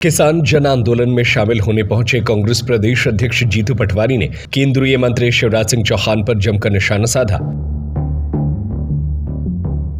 किसान जन आंदोलन में शामिल होने पहुंचे कांग्रेस प्रदेश अध्यक्ष जीतू पटवारी ने केंद्रीय मंत्री शिवराज सिंह चौहान पर जमकर निशाना साधा।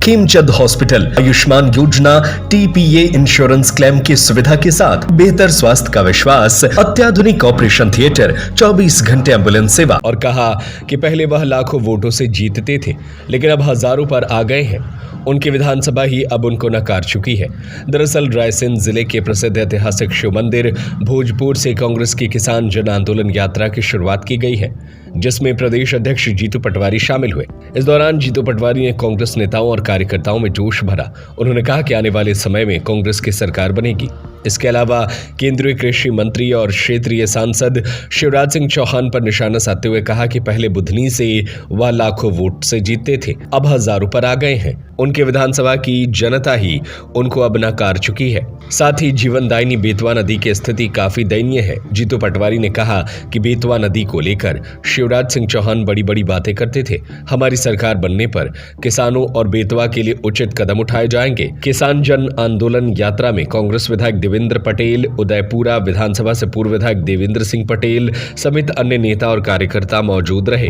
खेमचंद हॉस्पिटल आयुष्मान योजना टीपीए इंश्योरेंस क्लेम की सुविधा के साथ बेहतर स्वास्थ्य का विश्वास, अत्याधुनिक ऑपरेशन थिएटर, 24 घंटे एम्बुलेंस सेवा। और कहा कि पहले वह लाखों वोटों से जीतते थे, लेकिन अब हजारों पर आ गए हैं। उनकी विधानसभा ही अब उनको नकार चुकी है। दरअसल रायसेन जिले के प्रसिद्ध ऐतिहासिक शिव मंदिर भोजपुर से कांग्रेस की किसान जन आंदोलन यात्रा की शुरुआत की गई है, जिसमें प्रदेश अध्यक्ष जीतू पटवारी शामिल हुए। इस दौरान जीतू पटवारी ने कांग्रेस नेताओं और कार्यकर्ताओं में जोश भरा। उन्होंने कहा कि आने वाले समय में कांग्रेस की सरकार बनेगी। इसके अलावा केंद्रीय कृषि मंत्री और क्षेत्रीय सांसद शिवराज सिंह चौहान पर निशाना साधते हुए कहा कि पहले बुधनी से वह लाखों वोट से जीतते थे, अब हजारों पर आ गए हैं। उनके विधानसभा की जनता ही उनको अब नकार चुकी है। साथ ही जीवनदायिनी बेतवा नदी की स्थिति काफी दयनीय है। जीतू पटवारी ने कहा कि बेतवा नदी को लेकर शिवराज सिंह चौहान बड़ी बड़ी बातें करते थे। हमारी सरकार बनने पर किसानों और बेतवा के लिए उचित कदम उठाए जाएंगे। किसान जन आंदोलन यात्रा में कांग्रेस विधायक देवेंद्र पटेल, उदयपुरा विधानसभा से पूर्व विधायक देवेंद्र सिंह पटेल समेत अन्य नेता और कार्यकर्ता मौजूद रहे।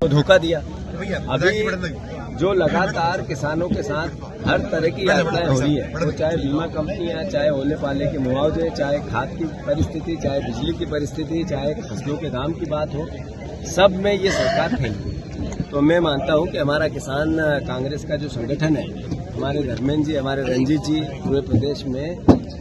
धोखा दिया। अभी जो लगातार किसानों के साथ हर तरह की यात्राएं हो रही है, वो चाहे बीमा कंपनियां, चाहे होने पाले के मुआवजे, चाहे खाद की परिस्थिति, चाहे बिजली की परिस्थिति, चाहे फसलों के दाम की बात हो, सब में ये सरकार फैली। तो मैं मानता हूं कि हमारा किसान कांग्रेस का जो संगठन है, हमारे धर्मेंद्र जी, हमारे रंजीत जी पूरे प्रदेश में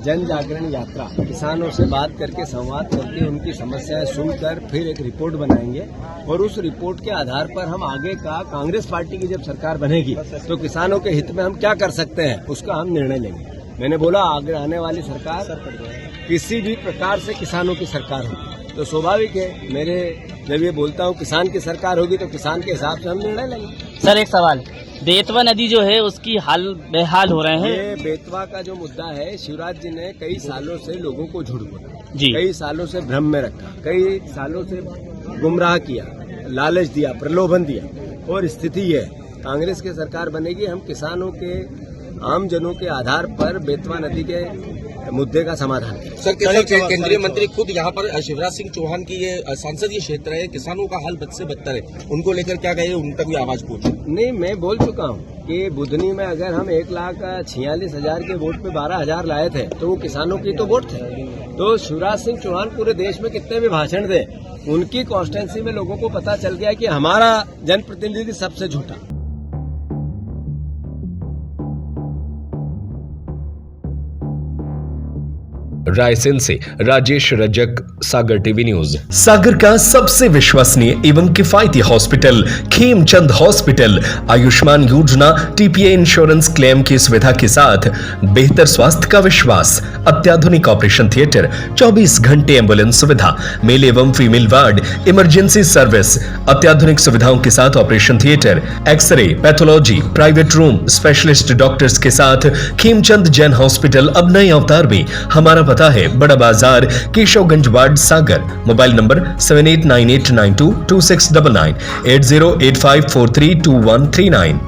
जन जागरण यात्रा, किसानों से बात करके, संवाद करके, उनकी समस्याएं सुनकर फिर एक रिपोर्ट बनाएंगे और उस रिपोर्ट के आधार पर हम आगे का कांग्रेस पार्टी की जब सरकार बनेगी तो किसानों के हित में हम क्या कर सकते हैं उसका हम निर्णय लेंगे। मैंने बोला आगे आने वाली सरकार किसी भी प्रकार से किसानों की सरकार होगी, तो स्वाभाविक है मेरे जब ये बोलता हूँ किसान की सरकार होगी तो किसान के हिसाब से हम निर्णय लेंगे। सर एक सवाल, बेतवा नदी जो है उसकी हाल बेहाल हो रहे हैं। ये बेतवा का जो मुद्दा है, शिवराज जी ने कई सालों से लोगों को झूठ बोला, कई सालों से भ्रम में रखा, कई सालों से गुमराह किया, लालच दिया, प्रलोभन दिया। और स्थिति है कांग्रेस की सरकार बनेगी, हम किसानों के, आम जनों के आधार पर बेतवा नदी के मुद्दे का समाधान करें। सर केंद्रीय मंत्री खुद यहाँ पर शिवराज सिंह चौहान की ये संसदीय क्षेत्र है, किसानों का हाल बद से बदतर है, उनको लेकर क्या कहे, उन तक भी आवाज पहुंचे? नहीं, मैं बोल चुका हूँ कि बुधनी में अगर हम 1,46,000 के वोट पे 12,000 लाए थे तो वो किसानों की तो वोट थे। तो शिवराज सिंह चौहान पूरे देश में कितने भी भाषण दे, उनकी कॉन्स्टिट्यूंसी में लोगों को पता चल गया कि हमारा जनप्रतिनिधि सबसे झूठा। रायसेन से राजेश रजक, सागर टीवी न्यूज। सागर का सबसे विश्वसनीय एवं किफायती हॉस्पिटल खेमचंद हॉस्पिटल आयुष्मान योजना टीपीए इंश्योरेंस क्लेम की सुविधा के साथ बेहतर स्वास्थ्य का विश्वास, अत्याधुनिक ऑपरेशन थिएटर, 24 घंटे एम्बुलेंस सुविधा, मेल एवं फीमेल वार्ड, इमरजेंसी सर्विस, अत्याधुनिक सुविधाओं के साथ operation theatre, X ray, pathology, private room, specialist doctors के साथ खेमचंद जैन हॉस्पिटल अब नए अवतार में। हमारा पता है बड़ा बाजार, Keshavganj ward, Sagar. Mobile number 7898922699, 8085432139।